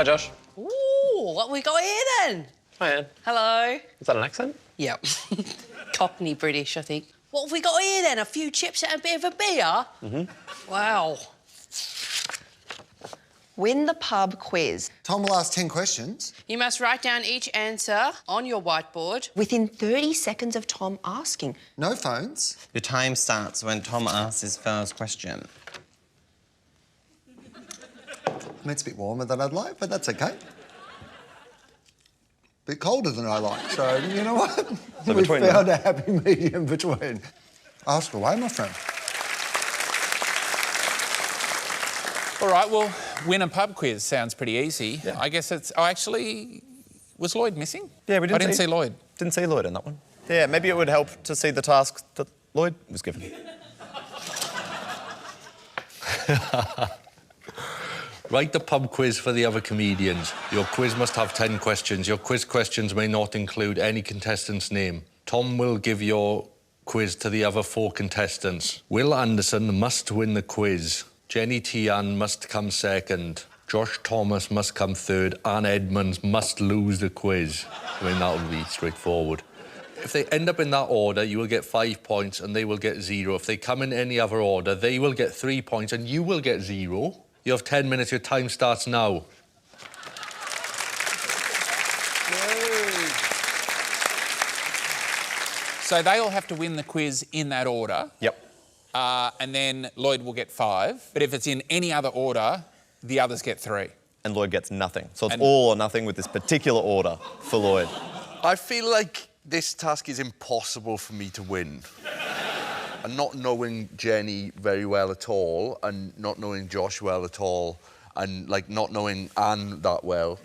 Hi, Josh. Ooh, what we got here then? Hi, Anne. Hello. Is that an accent? Yep. Cockney British, I think. What have we got here then? A few chips and a bit of a beer? Mm-hmm. Wow. Win the pub quiz. Tom will ask 10 questions. You must write down each answer on your whiteboard. Within 30 seconds of Tom asking. No phones. Your time starts when Tom asks his first question. I mean, it's a bit warmer than I'd like, but that's OK. Bit colder than I like, so you know what? So We between found a happy medium between. Ask away, my friend. All right, well, win a pub quiz sounds pretty easy. Yeah. I guess it's... Oh, actually, was Lloyd missing? Yeah, we didn't I didn't see Lloyd. Didn't see Lloyd in that one. Yeah, maybe it would help to see the task that Lloyd was given. Write the pub quiz for the other comedians. Your quiz must have 10 questions. Your quiz questions may not include any contestant's name. Tom will give your quiz to the other 4 contestants. Will Anderson must win the quiz. Jenny Tian must come second. Josh Thomas must come third. Anne Edmonds must lose the quiz. I mean, that'll be straightforward. If they end up in that order, you will get 5 points and they will get 0. If they come in any other order, they will get 3 points and you will get 0. You have 10 minutes. Your time starts now. So they all have to win the quiz in that order. Yep. And then Lloyd will get 5. But if it's in any other order, the others get 3. And Lloyd gets nothing. So it's all or nothing with this particular order for Lloyd. I feel like this task is impossible for me to win. And not knowing Jenny very well at all, and not knowing Josh well at all, and, like, not knowing Anne that well.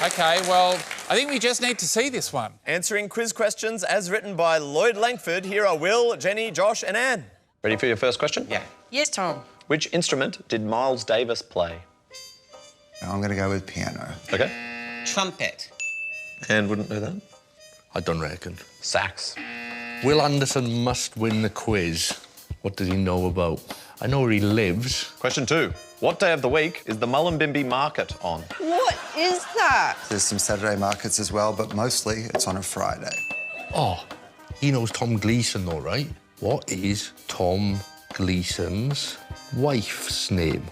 OK, well, I think we just need to see this one. Answering quiz questions as written by Lloyd Langford. Here are Will, Jenny, Josh and Anne. Ready for your first question? Yeah. Yes, Tom. Which instrument did Miles Davis play? I'm going to go with piano. OK. Trumpet. Anne wouldn't know that. I don't reckon. Sax. Will Anderson must win the quiz. What does he know about? I know where he lives. Question 2. What day of the week is the Mullumbimby market on? What is that? There's some Saturday markets as well, but mostly it's on a Friday. Oh, he knows Tom Gleeson though, right? What is Tom Gleeson's wife's name?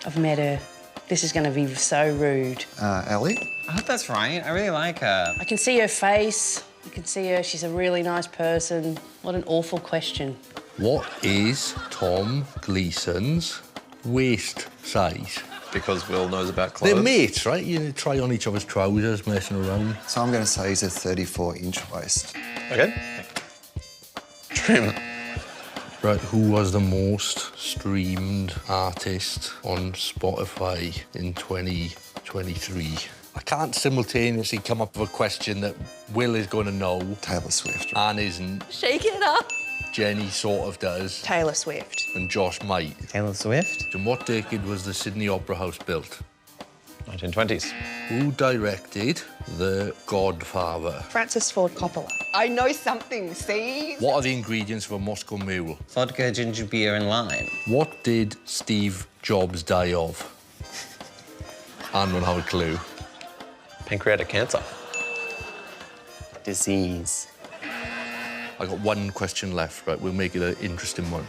I've met her. This is going to be so rude. Ellie? I hope that's right. I really like her. I can see her face. I can see her. She's a really nice person. What an awful question. What is Tom Gleeson's waist size? Because Will knows about clothes. They're mates, right? You try on each other's trousers, messing around. So I'm going to say he's a 34-inch waist. OK. Trim. Right, who was the most streamed artist on Spotify in 2023? I can't simultaneously come up with a question that Will is going to know. Taylor Swift. Anne isn't. Shake it up. Jenny sort of does. Taylor Swift. And Josh might. Taylor Swift. In what decade was the Sydney Opera House built? 1920s. Who directed The Godfather? Francis Ford Coppola. I know something, see? What are the ingredients of a Moscow Mule? Vodka, ginger beer and lime. What did Steve Jobs die of? Anne won't have a clue. Pancreatic cancer. Disease. I got one question left, right? We'll make it an interesting one.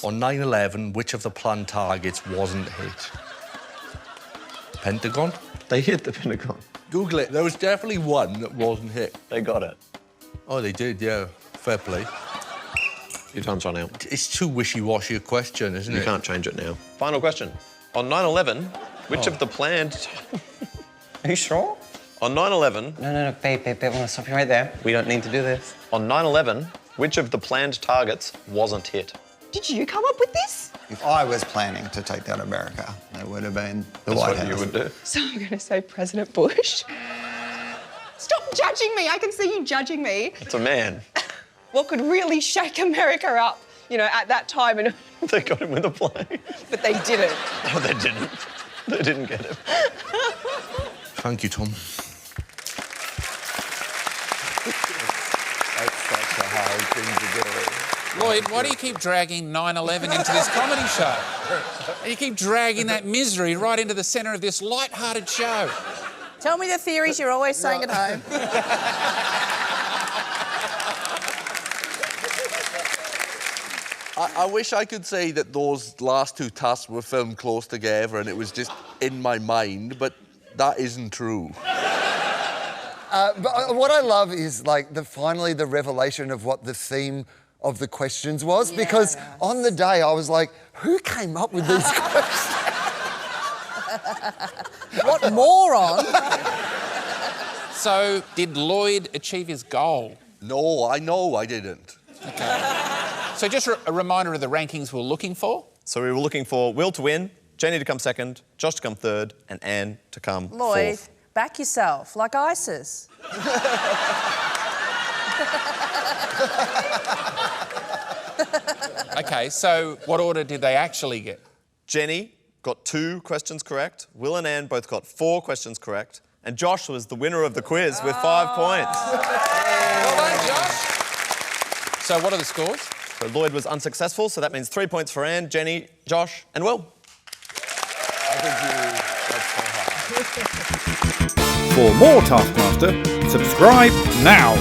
On 9/11, which of the planned targets wasn't hit? Pentagon? They hit the Pentagon. Google it. There was definitely one that wasn't hit. They got it. Oh, they did, yeah. Fair play. Your time's run out. It's too wishy-washy a question, isn't it? You can't change it now. Final question. On 9/11, which of the planned... Are you sure? On 9/11... No, babe, I want to stop you right there. We don't need to do this. On 9/11, which of the planned targets wasn't hit? Did you come up with this? If I was planning to take down America, it would have been the That's White what House. you would do. So I'm going to say President Bush. Stop judging me. I can see you judging me. It's a man. What could really shake America up, you know, at that time? And They got him with a plane. but they didn't. No, they didn't. They didn't get him. Thank you, Tom. That's such a hard thing to do. Lloyd, Lloyd, why do you keep dragging 9/11 into this comedy show? You keep dragging that misery right into the centre of this light-hearted show. Tell me the theories you're always saying at home. I wish I could say that those last two tasks were filmed close together and it was just in my mind, but that isn't true. But what I love is like finally the revelation of what the theme of the questions was, because on the day I was like, who came up with these questions? What moron? So, did Lloyd achieve his goal? No, I know I didn't. So just a reminder of the rankings we're looking for. So we were looking for Will to win, Jenny to come second, Josh to come third, and Anne to come Lloyd, fourth. back yourself, like ISIS. OK, so what order did they actually get? Jenny got 2 questions correct, Will and Anne both got 4 questions correct, and Josh was the winner of the quiz with 5 points. Well done, Josh. So what are the scores? So Lloyd was unsuccessful, so that means 3 points for Anne, Jenny, Josh, and Will. For more Taskmaster, subscribe now.